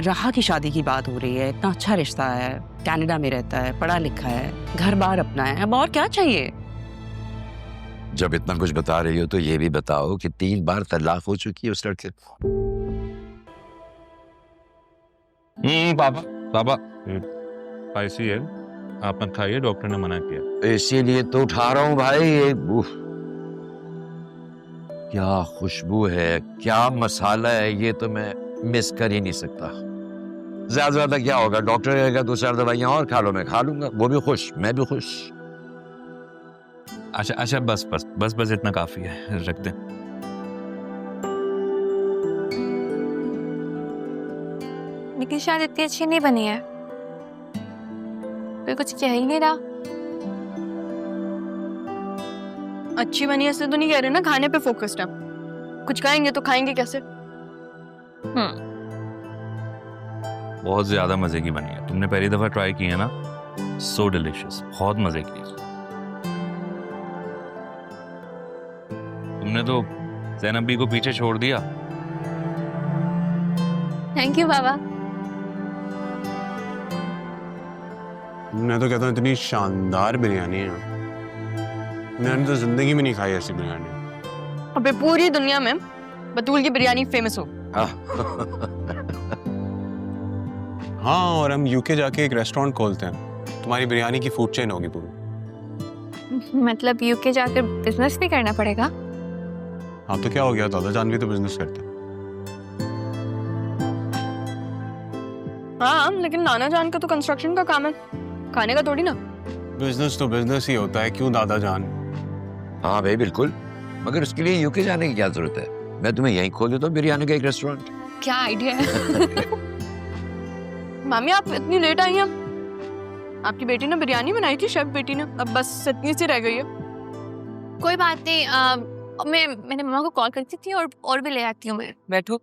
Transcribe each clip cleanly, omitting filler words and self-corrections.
राहा की शादी की बात हो रही है, इतना अच्छा रिश्ता है, कनाडा में रहता है, पढ़ा लिखा है, घर बार अपना है, अब और क्या चाहिए? जब इतना कुछ बता रही हो तो ये भी बताओ कि 3 बार तलाक हो चुकी है उस लड़के को। पापा पापा स्पाइसी है, आप मत खाइए, डॉक्टर ने मना किया। इसीलिए तो उठा रहा हूँ भाई। क्या खुशबू है, क्या मसाला है, ये तो मैं मिस कर ही नहीं सकता। ज्यादा क्या होगा, डॉक्टर कहेगा 2-4 दवाइयां और खा लो, मैं खा लूंगा, वो भी खुश, मैं भी खुश। अच्छा बस बस बस बस इतना काफी है, रख दे। लेकिन शायद इतनी अच्छी नहीं बनी है, कोई कुछ कह ही नहीं रहा। अच्छी बनी ऐसे तो नहीं कह रहे ना, खाने पे फोकस्ड है। कुछ खाएंगे तो खाएंगे कैसे? बहुत ज्यादा मजे की बनी है, तुमने पहली दफा ट्राई की है ना, सो डिलिशियस, बहुत मजे की। तुमने तो ज़ैनब बी को पीछे छोड़ दिया। थैंक यू बाबा। मैं तो कहता हूँ इतनी शानदार बिरयानी है, मैंने तो जिंदगी में नहीं खाई ऐसी बिरयानी। अबे पूरी दुनिया में बतूल की बिरयानी फेमस हो। हाँ, और हम यूके जाके एक रेस्टोरेंट खोलते हैं, तुम्हारी बिरयानी की फूड चेन होगी पूरी। मतलब यूके जाकर बिजनेस भी करना पड़ेगा? हाँ तो क्या हो गया, दादा जान भी तो बिजनेस करते हैं। हाँ लेकिन नाना जान का तो कंस्ट्रक्शन का काम है, खाने का थोड़ी ना। बिजनेस तो बिजनेस ही होता है, क्यों दादा जान? हाँ भाई बिल्कुल, मगर उसके लिए यूके जाने की क्या जरूरत है, मैं तुम्हें यहीं खोल देता हूँ बिरयानी का एक रेस्टोरेंट। क्या आइडिया है। मामी आप इतनी लेट आई हैं, आपकी बेटी ने बिरयानी बनाई थी, शेफ बेटी ने, अब बस इतनी सी रह गई है। कोई बात नहीं, मैंने मम्मा को कॉल करती थी और भी ले आती हूँ मैं। बैठो,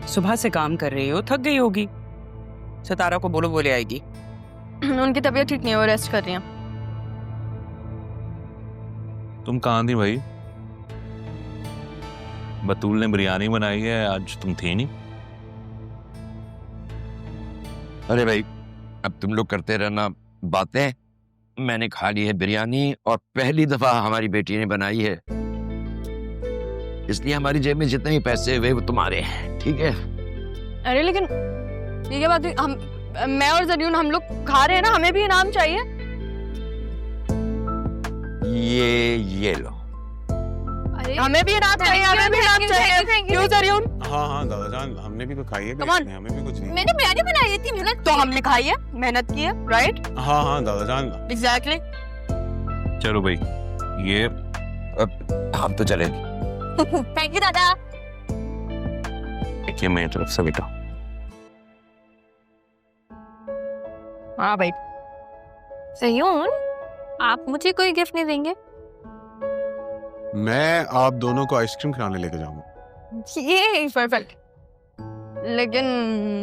सुबह से काम कर रही हो, थक गई होगी। सितारा को बोलो, वो ले आएगी। उनकी तबीयत ठीक नहीं है, वो रेस्ट कर रही हैं। तुम कहाँ थी भाई? बतूल ने बिरयानी बनाई है, आज तुम थी नहीं। अरे भाई अब तुम लोग करते रहना बातें, मैंने खा ली है बिरयानी और पहली दफा हमारी बेटी ने बनाई है, इसलिए हमारी जेब में जितने भी पैसे हुए वो तुम्हारे हैं, ठीक है? अरे लेकिन ये क्या बात हुई, हम मैं और जरीन हम लोग खा रहे हैं ना, हमें भी इनाम चाहिए। ये लो। अरे हमें भी इनाम चाहिए, हमें भी इनाम चाहिए। क्यों जरीन? हाँ हाँ दादा जान, हमने भी तो खाई है, Come on. हमें भी कुछ नहीं। मैंने बिरयानी बनाई थी, मेहनत तो हमने खाई है, मेहनत की है, राइट? हाँ हाँ दादा जान। एग्जैक्टली। चलो भाई, ये अब हम तो चले। थैंक यू दादा। देखिए मेरी तरफ से बेटा। हाँ भाई। सयून, आप मुझे कोई गिफ्ट नहीं देंगे? मैं आप दोनों को आइसक्रीम खिलाने लेके जाऊंगा। ये परफेक्ट। लेकिन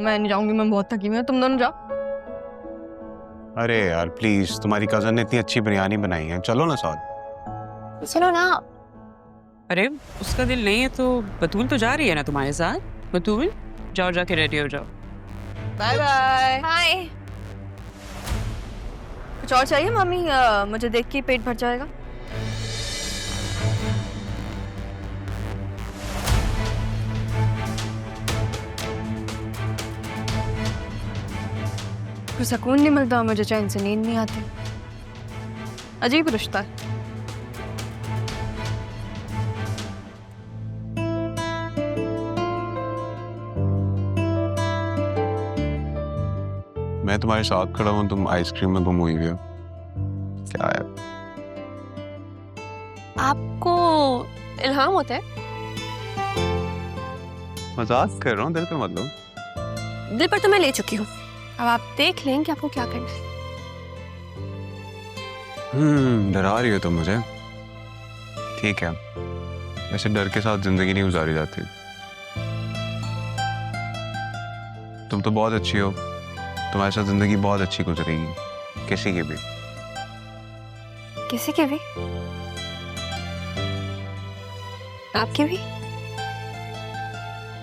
मैं नहीं जाऊंगी, मैं बहुत थकी हुई हूँ, तुम दोनों जाओ। अरे यार प्लीज, तुम्हारी कजन ने इतनी अच्छी बिरयानी बनाई है, चलो ना साथ। चलो ना। अरे उसका दिल नहीं है तो बतूल तो जा रही है ना तुम्हारे साथ। बतूल जाओ, जाके रेडी हो जाओ। Bye bye. हाय। कुछ और चाहिए मामी? मुझे देख के पेट भर जाएगा। कोई सुकून नहीं मिलता मुझे, चैन से नींद नहीं आती। अजीब रिश्ता है। मैं तुम्हारे साथ खड़ा हूँ, तुम आइसक्रीम में गुम हुई हुई हो, क्या है? आपको इल्हाम होता है? मजाक कर रहा हूँ, दिल पे मत लो। दिल पर तो मैं ले चुकी हूँ, अब आप देख लें कि आपको क्या करना है। डरा रही हो तुम मुझे, ठीक है, वैसे डर के साथ जिंदगी नहीं गुजारी जाती। तुम तो बहुत अच्छी हो, तुम्हारे साथ जिंदगी बहुत अच्छी गुजरेगी, किसी की भी। किसी की भी? आपकी भी?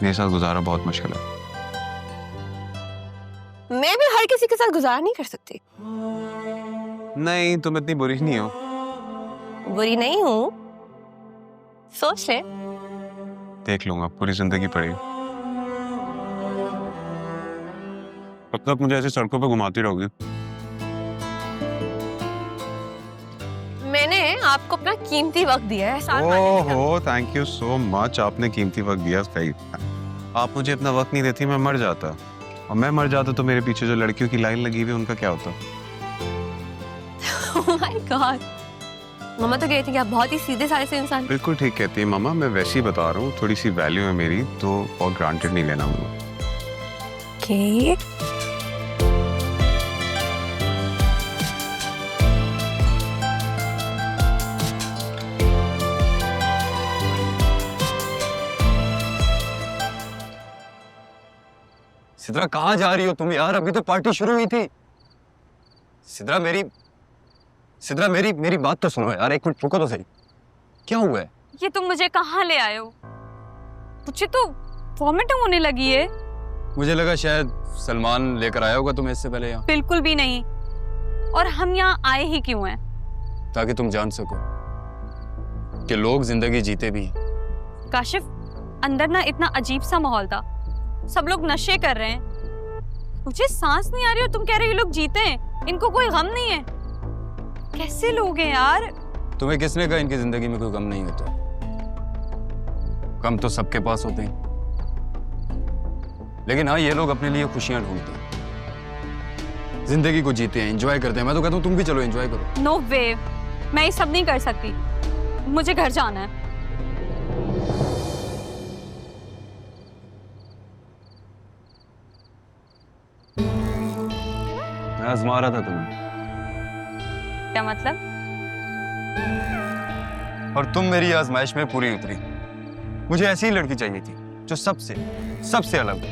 मेरे साथ गुजारा बहुत मुश्किल है। मैं भी हर किसी के साथ गुजारा नहीं कर सकती। नहीं, तुम इतनी बुरी नहीं हो। बुरी नहीं हूँ, सोच ले। देख लूंगा, पूरी जिंदगी पड़ी। कब तक मुझे ऐसे सड़कों पे घुमाती रहोगी? मैंने आपको अपना कीमती वक्त दिया है, एहसान मानने का। ओहो, थैंक यू सो मच। आपने कीमती वक्त दिया। सही, आप मुझे अपना वक्त नहीं देती, मैं मर जाता। और मैं मर जाता तो मेरे पीछे जो लड़कियों की लाइन लगी हुई है उनका क्या होता? Oh my God. मम्मा तो कहती कि आप बहुत ही सीधे साधे से इंसान। बिल्कुल ठीक कहती है मामा, मैं वैसे ही बता रहा हूँ। थोड़ी सी वैल्यू है मेरी, तो और ग्रांटेड नहीं लेना मामा। Okay. सिद्रा कहाँ जा रही हो तुम यार? अभी तो पार्टी शुरू हुई थी। सिद्रा मेरी बात तो सुनो यार, एक मिनट रुको तो सही। क्या हुआ है? ये तुम मुझे कहाँ ले आए हो? मुझे तो वॉमिटिंग होने लगी है। मुझे लगा शायद सलमान लेकर आया होगा तुम्हें इससे पहले यहाँ। बिल्कुल भी नहीं। और हम यहाँ आए ही क्यों हैं? ताकि तुम जान सको कि लोग जिंदगी जीते भी हैं। काशिफ, अंदर ना इतना अजीब सा माहौल था, सब लोग नशे कर रहे हैं, मुझे सांस नहीं आ रही और तुम कह रहे हो ये लोग जीते हैं, इनको कोई गम नहीं है। कैसे लोग हैं यार? तुम्हें किसने कहा इनकी जिंदगी में कोई गम नहीं होता? गम तो सबके पास होते हैं, लेकिन हाँ, ये लोग अपने लिए खुशियां ढूंढते हैं, जिंदगी को जीते हैं, एंजॉय करते हैं। मैं तो कहता हूँ तुम भी चलो, एंजॉय करो। नो वे, मैं ये सब नहीं कर सकती, मुझे घर जाना है। मैं आजमा रहा था तुम्हें, क्या मतलब? और तुम मेरी आजमाइश में पूरी उतरी। मुझे ऐसी ही लड़की चाहिए थी जो सबसे अलग हो।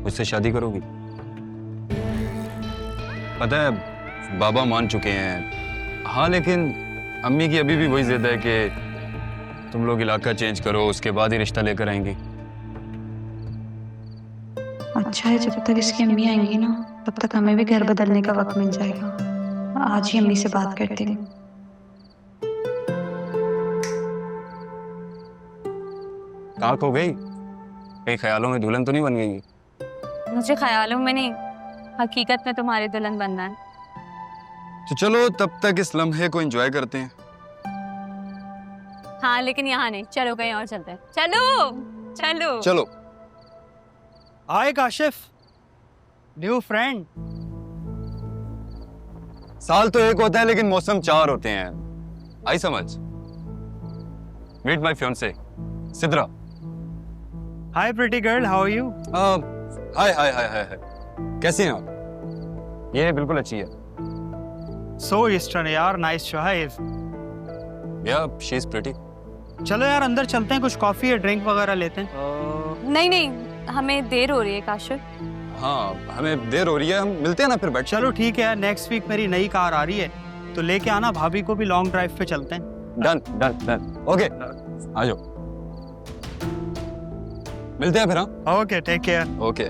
मुझसे शादी करोगी? पता है बाबा मान चुके हैं, हाँ, लेकिन अम्मी की अभी भी वही जिद है कि तुम लोग इलाका चेंज करो, उसके बाद ही रिश्ता लेकर आएंगी। अच्छा है, जब तक इसकी अम्मी आएंगी ना तब तक हमें भी घर बदलने का वक्त मिल जाएगा। आज ही अम्मी से बात करती हूँ। कहाँ खो गई? कहीं ख्यालों में दुल्हन तो नहीं बन गई? मुझे ख्यालों में नहीं, हकीकत में तुम्हारी दुल्हन बनना है। तो चलो तब तक इस लम्हे को एंजॉय करते हैं। हाँ, लेकिन यहाँ नहीं, चलो कहीं और चलते हैं। चलो चलो चलो। हाय काशिफ, न्यू फ्रेंड। साल तो एक होता है लेकिन मौसम 4 होते हैं। आई समझ? Meet my fiancee Sidra. Hi pretty girl, how are you? Hi hi hi hi. कैसी हैं आप? ये बिल्कुल अच्छी है। सो ईस्टर्न यार, nice choice. Yeah she is pretty. चलो यार अंदर चलते हैं, कुछ कॉफी या ड्रिंक वगैरह लेते हैं। नहीं नहीं, हमें देर हो रही है काशिफ। हाँ, हमें देर हो रही है, हम मिलते हैं ना फिर बैठ। चलो ठीक है, नेक्स्ट वीक मेरी नई कार आ रही है तो लेके आना, भाभी को भी लॉन्ग ड्राइव पे चलते हैं। डन डन डन, ओके आ जाओ, मिलते हैं फिर। हाँ ओके, टेक केयर। ओके।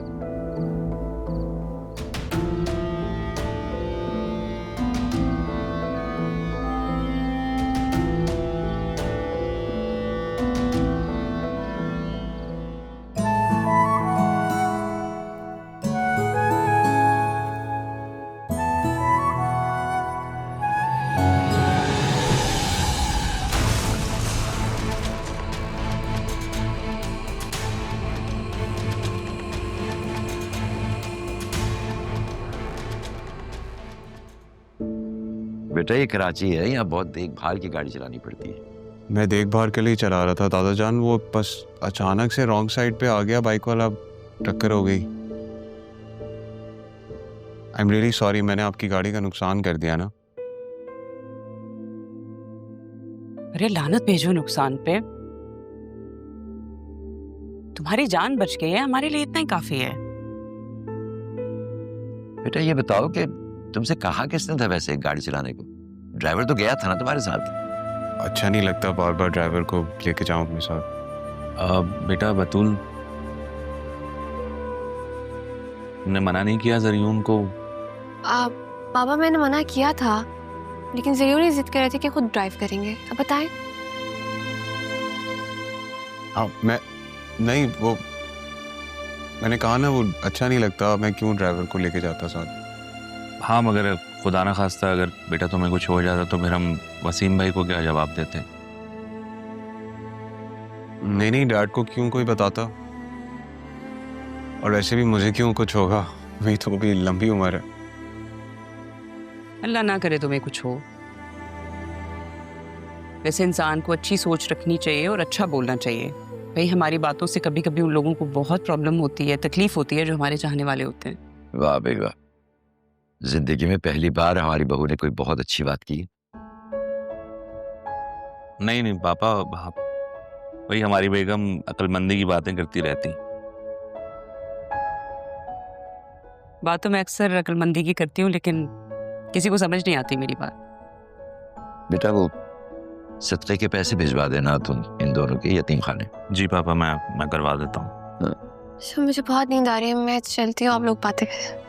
बेटा ये कराची है, यहाँ बहुत देखभाल की गाड़ी चलानी पड़ती है। मैं देखभाल के लिए चला रहा था दादा जान, वो बस अचानक से रॉन्ग साइड पे आ गया बाइक वाला, टक्कर हो गई। आई एम रियली सॉरी, मैंने आपकी गाड़ी का नुकसान कर दिया ना। अरे लानत भेजो नुकसान पे, तुम्हारी जान बच गई है, हमारे लिए इतना ही काफी है। बेटा ये बताओ कि तुमसे कहा किसने था वैसे गाड़ी चलाने को? ड्राइवर तो गया था ना तुम्हारे साथ? अच्छा नहीं लगता बार बार ड्राइवर को लेके जाऊं अपने साथ। बेटा बतूल ने मना नहीं किया जरियून को? पापा मैंने मना किया था, लेकिन जरूर ही जिद कर रहे थे कि खुद ड्राइव करेंगे। अब बताएं। हाँ मैं नहीं, वो मैंने कहा ना, वो अच्छा नहीं लगता, मैं क्यों ड्राइवर को लेके जाता साथ। हाँ मगर खुदा ना खास्ता अगर बेटा तुम्हें कुछ हो जाता तो फिर हम वसीम भाई को क्या जवाब देते? नहीं नहीं, डैड को क्यों कोई बताता, और वैसे भी मुझे क्यों कुछ होगा, मेरी तो अभी लंबी उम्र है। अल्लाह ना करे तुम्हें कुछ हो। वैसे इंसान को अच्छी सोच रखनी चाहिए और अच्छा बोलना चाहिए। भाई हमारी बातों से कभी कभी उन लोगों को बहुत प्रॉब्लम होती है, तकलीफ होती है, जो हमारे चाहने वाले होते हैं। वाह भाई वाह, जिंदगी में पहली बार हमारी बहू ने कोई बहुत अच्छी बात की। नहीं नहीं पापा, वही हमारी बेगम अक्लमंदी की बातें करती रहती। बात तो मैं अक्सर अक्लमंदी की करती हूँ, लेकिन किसी को समझ नहीं आती मेरी बात। बेटा वो सदक़े के पैसे भिजवा देना तुम इन दोनों के यतीम खाने। जी पापा, मैं करवा देता हूँ। मुझे बहुत नींद आ रही है, मैं चलती हूँ, आप लोग बातें करें।